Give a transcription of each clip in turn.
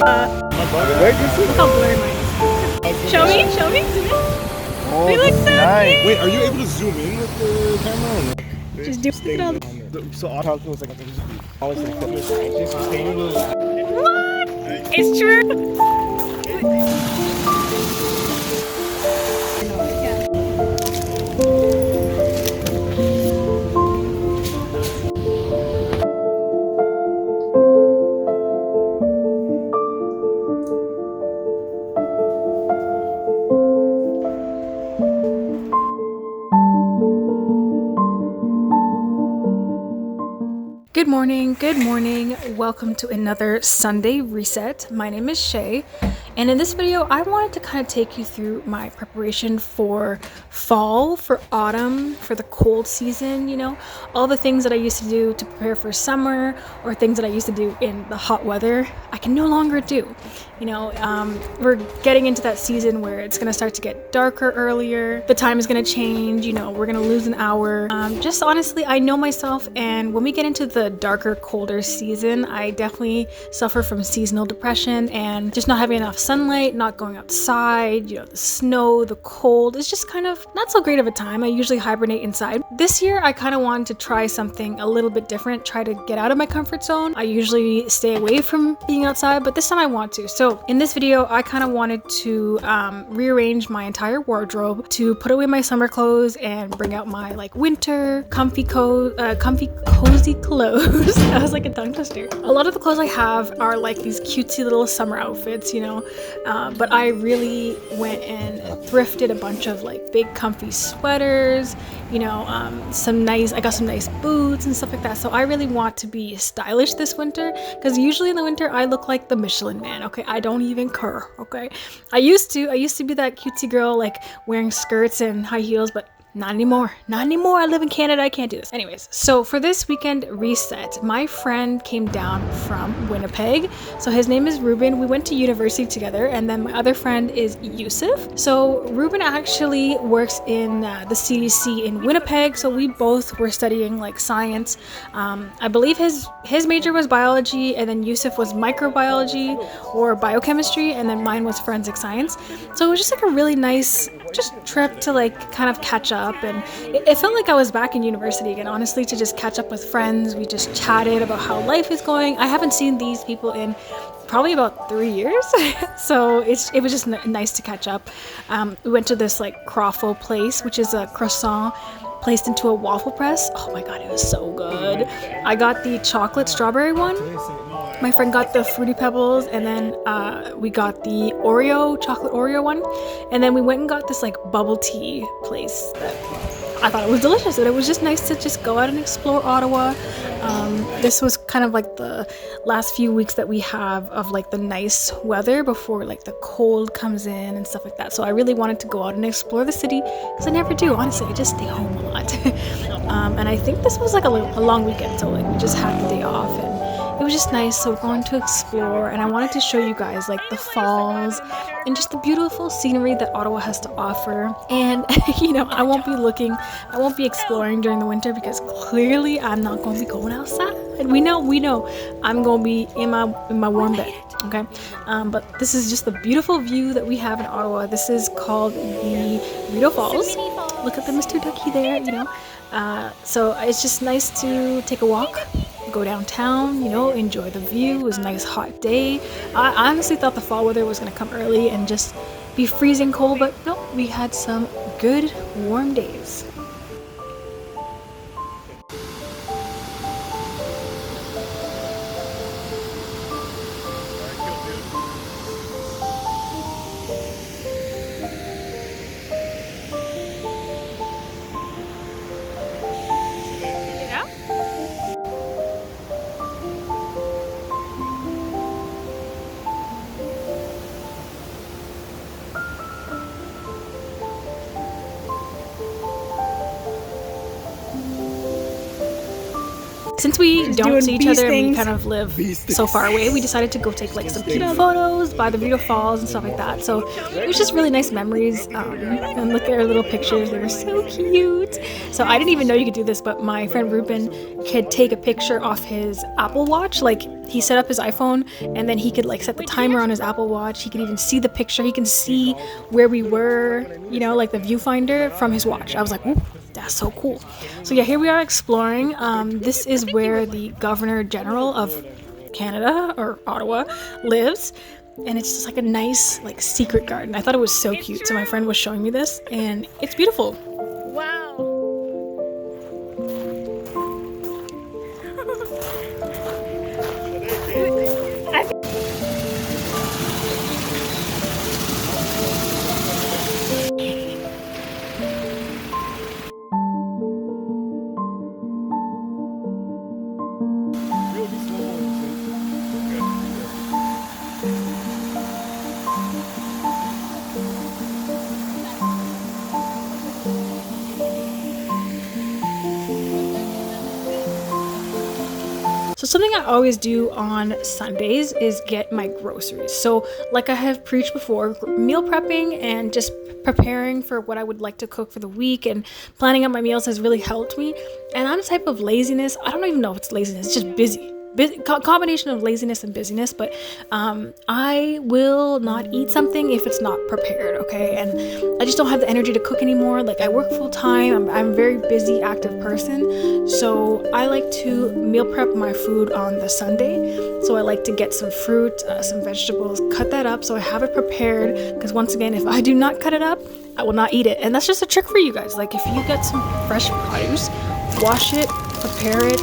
Where do you see? Look how blurry mine is. Show me, show me. Oh, They look so nice. cute. Wait, are you able to zoom in with the camera or no? Just do it all. So Odd was like always like the scientist was painting those. What? It's true. Good morning, good morning. Welcome to another Sunday Reset. My name is Shay, and in this video, I wanted to kind of take you through my preparation for fall, for autumn, for the cold season, you know, all the things that I used to do to prepare for summer or things that I used to do in the hot weather, I can no longer do. You know, we're getting into that season where it's gonna start to get darker earlier, the time is gonna change, you know, we're gonna lose an hour. Just honestly, I know myself, and when we get into the darker, colder season, I definitely suffer from seasonal depression and just not having enough sunlight, not going outside, you know, the snow, the cold. It's just kind of not so great of a time. I usually hibernate inside. This year, I kind of wanted to try something a little bit different, try to get out of my comfort zone. I usually stay away from being outside, but this time I want to. So in this video, I kind of wanted to rearrange my entire wardrobe to put away my summer clothes and bring out my like winter comfy cozy clothes. That was like a tongue twister. A lot of the clothes I have are like these cutesy little summer outfits, you know, but I really went and thrifted a bunch of like big comfy sweaters, you know, I got some nice boots and stuff like that. So I really want to be stylish this winter, because usually in the winter I look like the Michelin Man. Okay, I don't even care. Okay, I used to be that cutesy girl like wearing skirts and high heels, but not anymore. Not anymore. I live in Canada. I can't do this. Anyways, so for this weekend reset, my friend came down from Winnipeg. So his name is Ruben. We went to university together, and then my other friend is Yusuf. So Ruben actually works in the CDC in Winnipeg. So we both were studying like science. I believe his major was biology, and then Yusuf was microbiology or biochemistry, and then mine was forensic science. So it was just like a really nice trip to like kind of catch up, and it felt like I was back in university again, honestly, to just catch up with friends. We just chatted about how life is going. I haven't seen these people in probably about 3 years. So it was just nice to catch up. We went to this like Croffle place, which is a croissant placed into a waffle press. Oh my god, it was so good. I got the chocolate strawberry one. My friend got the Fruity Pebbles, and then we got the chocolate Oreo one. And then we went and got this like bubble tea place that I thought it was delicious, and it was just nice to just go out and explore Ottawa. This was kind of like the last few weeks that we have of like the nice weather before like the cold comes in and stuff like that. So I really wanted to go out and explore the city, because I never do, honestly. I just stay home a lot. And I think this was like a long weekend, so like we just had the day off, and it was just nice. So we're going to explore, and I wanted to show you guys like the falls and just the beautiful scenery that Ottawa has to offer. And you know, I won't be exploring during the winter, because clearly I'm not going to be going outside. And we know I'm going to be in my warm bed. Okay, but this is just the beautiful view that we have in Ottawa. This is called the Rideau Falls. Look at the Mr. Ducky there, you know. So it's just nice to take a walk, go downtown, you know, enjoy the view. It was a nice hot day. I honestly thought the fall weather was going to come early and just be freezing cold, but no, we had some good warm days. since we She's don't doing see each beast other and we things. kind of live Beast so far away, we decided to go take like some cute photos by the Vito Falls and stuff like that. So it was just really nice memories. And look at our little pictures, they were so cute. So I didn't even know you could do this, but my friend Ruben could take a picture off his Apple Watch. Like he set up his iPhone and then he could like set the timer on his Apple Watch. He could even see the picture. He can see where we were, you know, like the viewfinder from his watch. I was like, ooh, that's so cool. So yeah, here we are exploring. This is where the Governor General of Canada, or Ottawa, lives. And it's just like a nice like secret garden. I thought it was so cute. So my friend was showing me this and it's beautiful. Wow. So something I always do on Sundays is get my groceries. So like I have preached before, meal prepping and just preparing for what I would like to cook for the week and planning out my meals has really helped me. And I'm a type of laziness. I don't even know if it's laziness, it's just busy. Combination of laziness and busyness, but I will not eat something if it's not prepared, okay? And I just don't have the energy to cook anymore. Like I work full time, I'm a very busy, active person, so I like to meal prep my food on the Sunday. So I like to get some fruit, some vegetables, cut that up so I have it prepared, because once again, if I do not cut it up, I will not eat it. And that's just a trick for you guys. Like if you get some fresh produce, wash it, prepare it,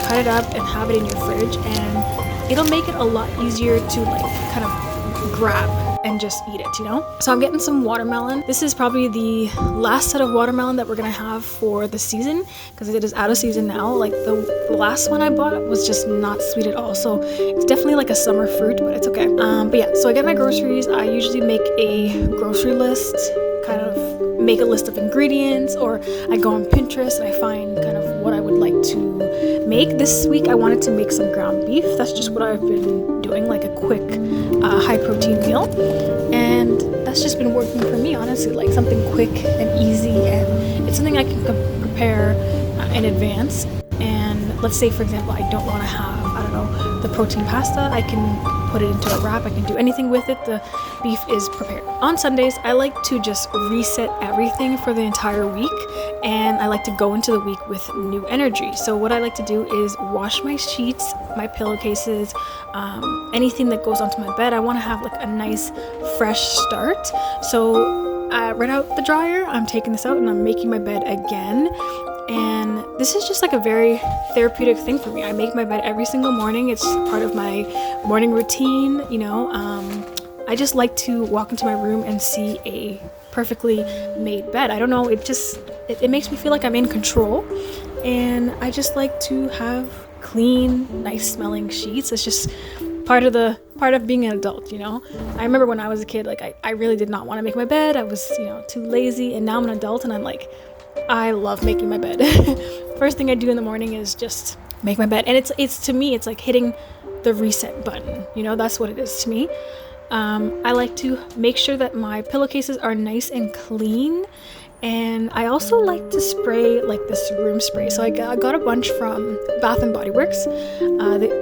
cut it up and have it in your fridge, and it'll make it a lot easier to like kind of grab and just eat it, you know? So I'm getting some watermelon. This is probably the last set of watermelon that we're gonna have for the season, because it is out of season now. Like the last one I bought was just not sweet at all, so it's definitely like a summer fruit, but it's okay. But yeah, so I get my groceries. I usually make a grocery list, kind of make a list of ingredients, or I go on Pinterest and I find kind of what I would like to make. This week I wanted to make some ground beef. That's just what I've been doing, like a quick high protein meal, and that's just been working for me, honestly. Like something quick and easy, and it's something I can prepare in advance. And let's say for example I don't want to have, I don't know, the protein pasta, I can put it into a wrap, I can do anything with it. The beef is prepared. On Sundays, I like to just reset everything for the entire week, and I like to go into the week with new energy. So what I like to do is wash my sheets, my pillowcases, anything that goes onto my bed. I want to have like a nice fresh start. So right out the dryer, I'm taking this out and I'm making my bed again. And this is just like a very therapeutic thing for me. I make my bed every single morning. It's part of my morning routine, you know. I just like to walk into my room and see a perfectly made bed. I don't know, it makes me feel like I'm in control. And I just like to have clean, nice smelling sheets. It's just part of being an adult, you know. I remember when I was a kid, like I really did not want to make my bed. I was, you know, too lazy, and now I'm an adult and I'm like, I love making my bed. First thing I do in the morning is just make my bed, and it's to me, it's like hitting the reset button, you know. That's what it is to me. I like to make sure that my pillowcases are nice and clean, and I also like to spray like this room spray. So I got a bunch from Bath and Body Works.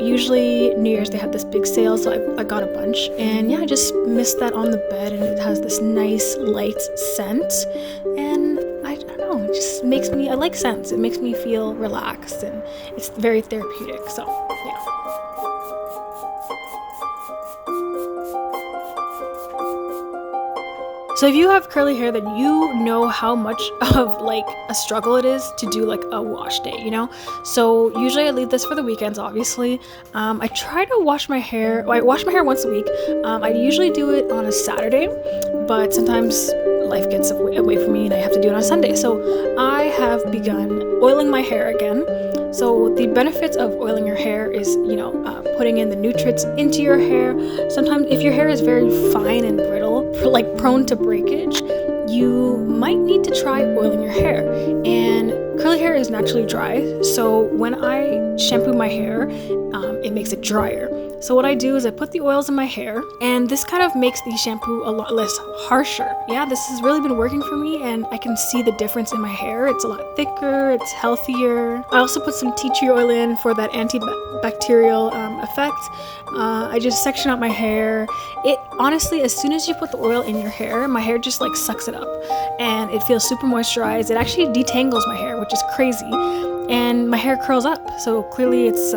Usually New Year's they have this big sale, so I got a bunch, and yeah, I just mist that on the bed, and it has this nice light scent, and I don't know, it just makes me, I like scents. It makes me feel relaxed, and it's very therapeutic. So yeah. So if you have curly hair, then you know how much of like a struggle it is to do like a wash day, you know? So usually I leave this for the weekends, obviously. I try to wash my hair, I wash my hair once a week. I usually do it on a Saturday, but sometimes life gets away from me and I have to do it on Sunday. So I have begun oiling my hair again. So the benefits of oiling your hair is, you know, putting in the nutrients into your hair. Sometimes if your hair is very fine and brittle, like prone to breakage, you might need to try oiling your hair. And curly hair hair is naturally dry, so when I shampoo my hair, it makes it drier. So what I do is I put the oils in my hair, and this kind of makes the shampoo a lot less harsher. Yeah, this has really been working for me, and I can see the difference in my hair. It's a lot thicker, it's healthier. I also put some tea tree oil in for that antibacterial effect. I just section out my hair. It honestly, as soon as you put the oil in your hair, my hair just like sucks it up, and it feels super moisturized. It actually detangles my hair, which is crazy, and my hair curls up. So clearly it's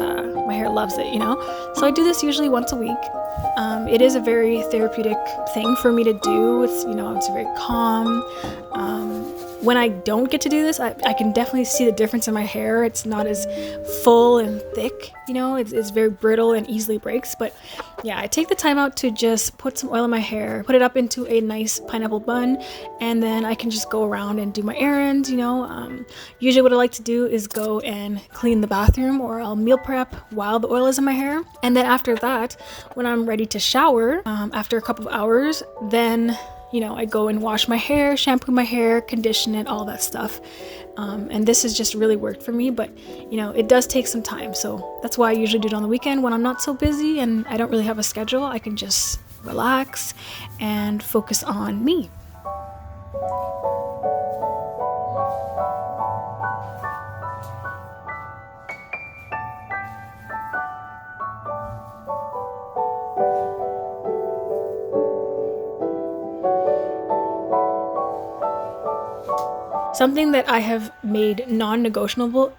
my hair loves it, you know. So I do this usually once a week. It is a very therapeutic thing for me to do. It's, you know, it's very calm. When I don't get to do this, I can definitely see the difference in my hair. It's not as full and thick, you know, it's very brittle and easily breaks. But yeah, I take the time out to just put some oil in my hair, put it up into a nice pineapple bun, and then I can just go around and do my errands, you know. Usually what I like to do is go and clean the bathroom, or I'll meal prep while the oil is in my hair. And then after that, when I'm ready to shower, after a couple of hours, then you know, I go and wash my hair, shampoo my hair, condition it, all that stuff. And this has just really worked for me, but you know, it does take some time. So that's why I usually do it on the weekend when I'm not so busy and I don't really have a schedule. I can just relax and focus on me. Something that I have made non-negotiable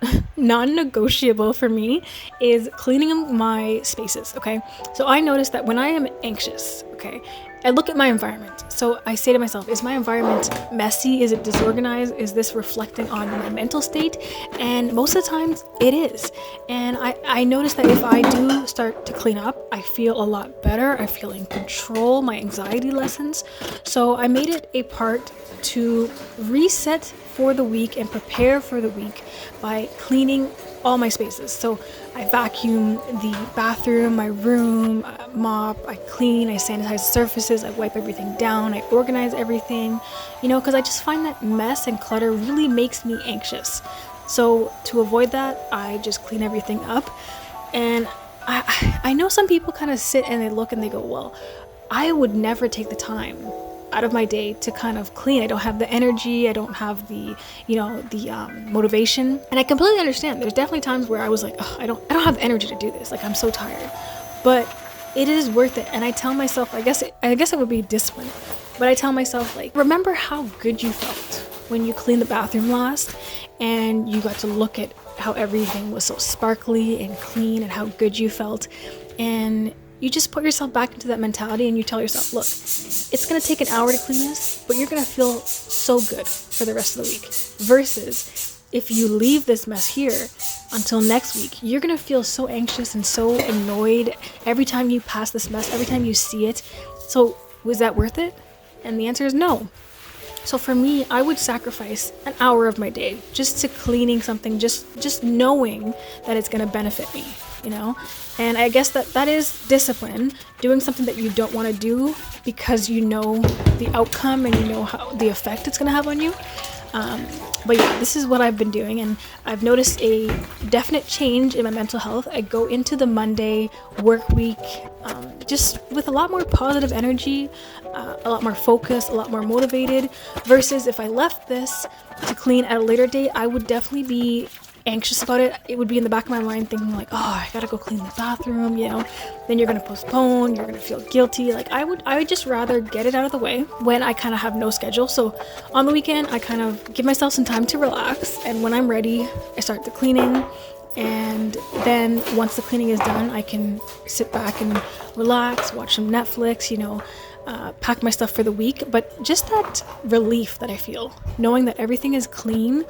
for me is cleaning my spaces, okay? So I notice that when I am anxious, okay, I look at my environment. So I say to myself, is my environment messy? Is it disorganized? Is this reflecting on my mental state? And most of the times it is. And I notice that if I do start to clean up, I feel a lot better. I feel in control. My anxiety lessens. So I made it a part to reset for the week and prepare for the week by cleaning all my spaces. So I vacuum the bathroom, my room, mop, I clean, I sanitize surfaces, I wipe everything down, I organize everything, you know, because I just find that mess and clutter really makes me anxious. So to avoid that, I just clean everything up. And I know some people kind of sit and they look and they go, well, I would never take the time out of my day to kind of clean. I don't have the energy, I don't have the, you know, the motivation. And I completely understand. There's definitely times where I was like, oh, I don't have the energy to do this. Like, I'm so tired. But it is worth it. And I tell myself, I guess it would be discipline. But I tell myself, like, remember how good you felt when you cleaned the bathroom last and you got to look at how everything was so sparkly and clean and how good you felt. And you just put yourself back into that mentality and you tell yourself, look, it's going to take an hour to clean this, but you're going to feel so good for the rest of the week. Versus if you leave this mess here until next week, you're going to feel so anxious and so annoyed every time you pass this mess, every time you see it. So was that worth it? And the answer is no. So for me, I would sacrifice an hour of my day just to cleaning something, just knowing that it's going to benefit me, you know? And I guess that is discipline, doing something that you don't want to do because you know the outcome and you know how the effect it's going to have on you. But yeah, this is what I've been doing, and I've noticed a definite change in my mental health. I go into the Monday work week just with a lot more positive energy, a lot more focus, a lot more motivated, versus if I left this to clean at a later date, I would definitely be anxious about it. It would be in the back of my mind thinking like, oh, I gotta go clean the bathroom, you know, then you're gonna postpone, you're gonna feel guilty. Like I would just rather get it out of the way when I kind of have no schedule. So on the weekend, I kind of give myself some time to relax, and when I'm ready, I start the cleaning. And then once the cleaning is done, I can sit back and relax, watch some Netflix, you know, pack my stuff for the week. But just that relief that I feel, knowing that everything is clean,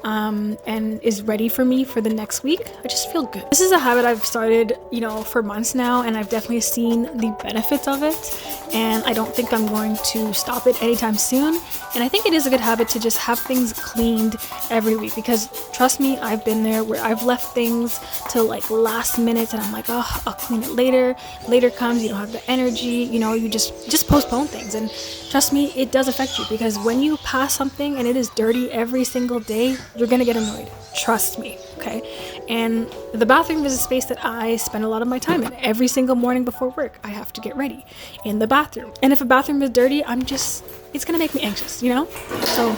and is ready for me for the next week, I just feel good. This is a habit I've started, you know, for months now, and I've definitely seen the benefits of it, and I don't think I'm going to stop it anytime soon. And I think it is a good habit to just have things cleaned every week, because trust me, I've been there where I've left things till like last minute and I'm like, oh, I'll clean it later. Later comes, you don't have the energy, you know, you just postpone things. And trust me, it does affect you, because when you pass something and it is dirty every single day, you're gonna get annoyed. Trust me, okay? And the bathroom is a space that I spend a lot of my time in. Every single morning before work, I have to get ready in the bathroom. And if a bathroom is dirty, it's gonna make me anxious, you know? So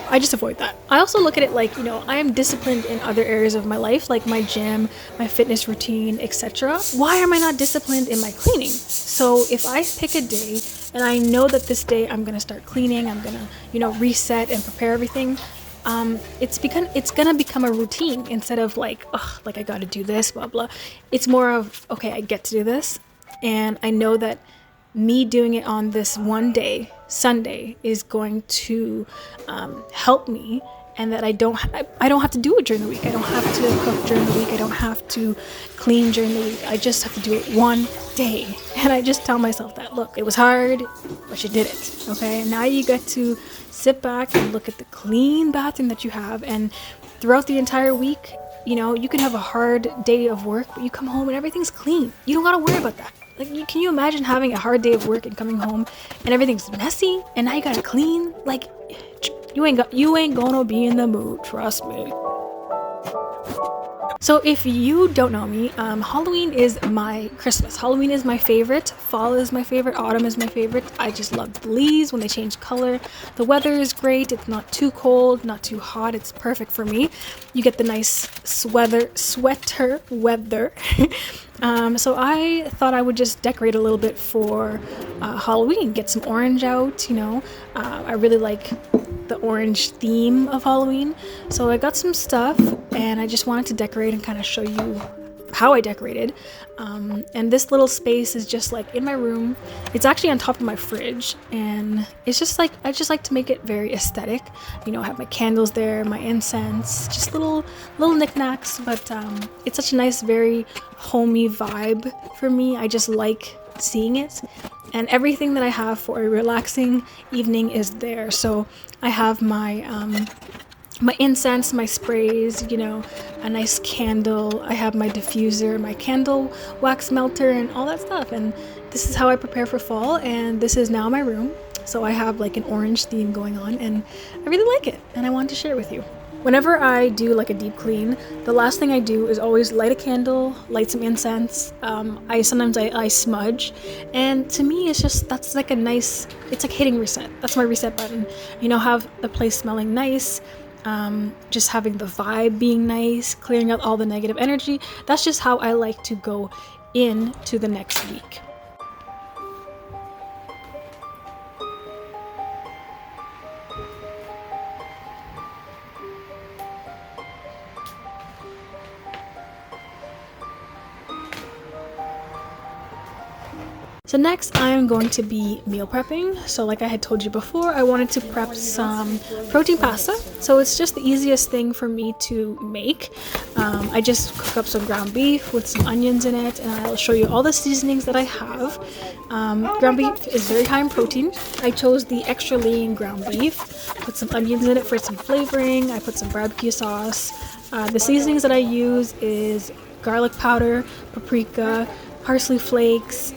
I just avoid that. I also look at it like, I am disciplined in other areas of my life, like my gym, my fitness routine, etc. Why am I not disciplined in my cleaning? So if I pick a day and I know that this day I'm gonna start cleaning, I'm gonna, reset and prepare everything, it's gonna become a routine instead of like I gotta do this, blah blah. It's more of, okay, I get to do this, and I know that me doing it on this one day, Sunday, is going to help me, and that I don't have to do it during the week. I don't have to cook during the week. I don't have to clean during the week. I just have to do it one day. And I just tell myself that, look, it was hard, but you did it, okay? And now you get to sit back and look at the clean bathroom that you have, and throughout the entire week, you can have a hard day of work, but you come home and everything's clean. You don't gotta worry about that. Like, can you imagine having a hard day of work and coming home and everything's messy and now you gotta clean? Like, you ain't gonna be in the mood, trust me. So if you don't know me, Halloween is my Christmas. Halloween is my favorite. Fall is my favorite. Autumn is my favorite. I just love the leaves when they change color. The weather is great. It's not too cold, not too hot. It's perfect for me. You get the nice sweater weather. So I thought I would just decorate a little bit for Halloween. Get some orange out, I really like the orange theme of Halloween. So I got some stuff and I just wanted to decorate and kind of show you how I decorated. And this little space is just like in my room. It's actually on top of my fridge, and it's just like, I just like to make it very aesthetic. I have my candles there, my incense, just little knickknacks, but it's such a nice, very homey vibe for me. I just like seeing it, and everything that I have for a relaxing evening is there. So I have my incense, my sprays, a nice candle. I have my diffuser, my candle wax melter, and all that stuff. And this is how I prepare for fall, and this is now my room. So I have like an orange theme going on, and I really like it, and I wanted to share it with you. Whenever I do like a deep clean, the last thing I do is always light a candle, light some incense. Sometimes I smudge, and to me that's like it's like hitting reset. That's my reset button. Have the place smelling nice, just having the vibe being nice, clearing out all the negative energy. That's just how I like to go into the next week. So next I'm going to be meal prepping. So like I had told you before, I wanted to prep some protein pasta. So it's just the easiest thing for me to make. I just cook up some ground beef with some onions in it, and I'll show you all the seasonings that I have. Ground beef is very high in protein. I chose the extra lean ground beef, put some onions in it for some flavoring. I put some barbecue sauce. The seasonings that I use is garlic powder, paprika, parsley flakes.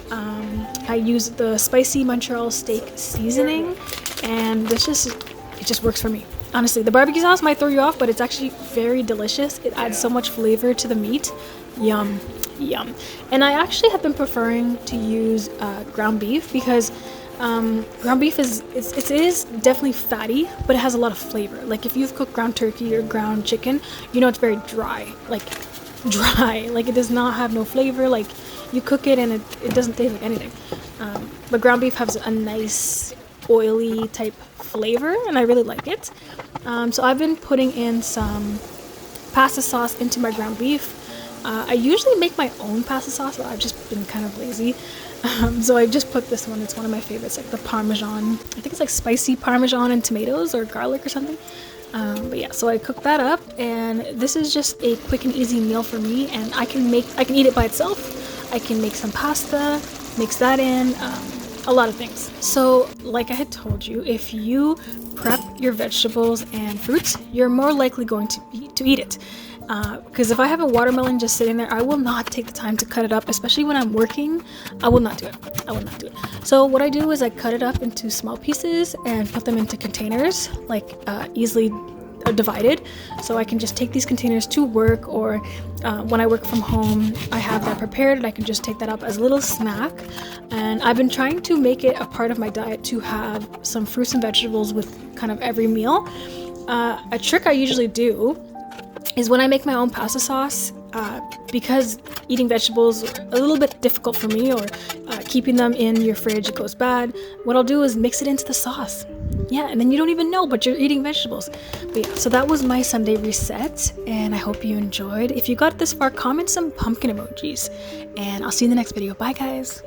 I use the spicy Montreal steak seasoning, and it just works for me. Honestly, the barbecue sauce might throw you off, but it's actually very delicious. It adds so much flavor to the meat. Yum, yum. And I actually have been preferring to use ground beef because ground beef is definitely fatty, but it has a lot of flavor. Like if you've cooked ground turkey or ground chicken, it's very dry. Like it does not have no flavor. Like you cook it and it doesn't taste like anything. But ground beef has a nice oily type flavor, and I really like it. So I've been putting in some pasta sauce into my ground beef. I usually make my own pasta sauce, but I've just been kind of lazy. So I just put this one. It's one of my favorites, like the Parmesan. I think it's like spicy Parmesan and tomatoes or garlic or something. But yeah, so I cooked that up, and this is just a quick and easy meal for me, and I can eat it by itself. I can make some pasta, mix that in, a lot of things. So like I had told you, if you prep your vegetables and fruits, you're more likely going to eat it. Because if I have a watermelon just sitting there, I will not take the time to cut it up, especially when I'm working. I will not do it. So what I do is I cut it up into small pieces and put them into containers, like easily divided, so I can just take these containers to work, or when I work from home, I have that prepared and I can just take that up as a little snack. And I've been trying to make it a part of my diet to have some fruits and vegetables with kind of every meal. A trick I usually do is when I make my own pasta sauce, because eating vegetables are a little bit difficult for me, or keeping them in your fridge, it goes bad. What I'll do is mix it into the sauce. Yeah, and then you don't even know, but you're eating vegetables. But yeah, so that was my Sunday reset, and I hope you enjoyed. If you got this far, comment some pumpkin emojis, and I'll see you in the next video. Bye, guys.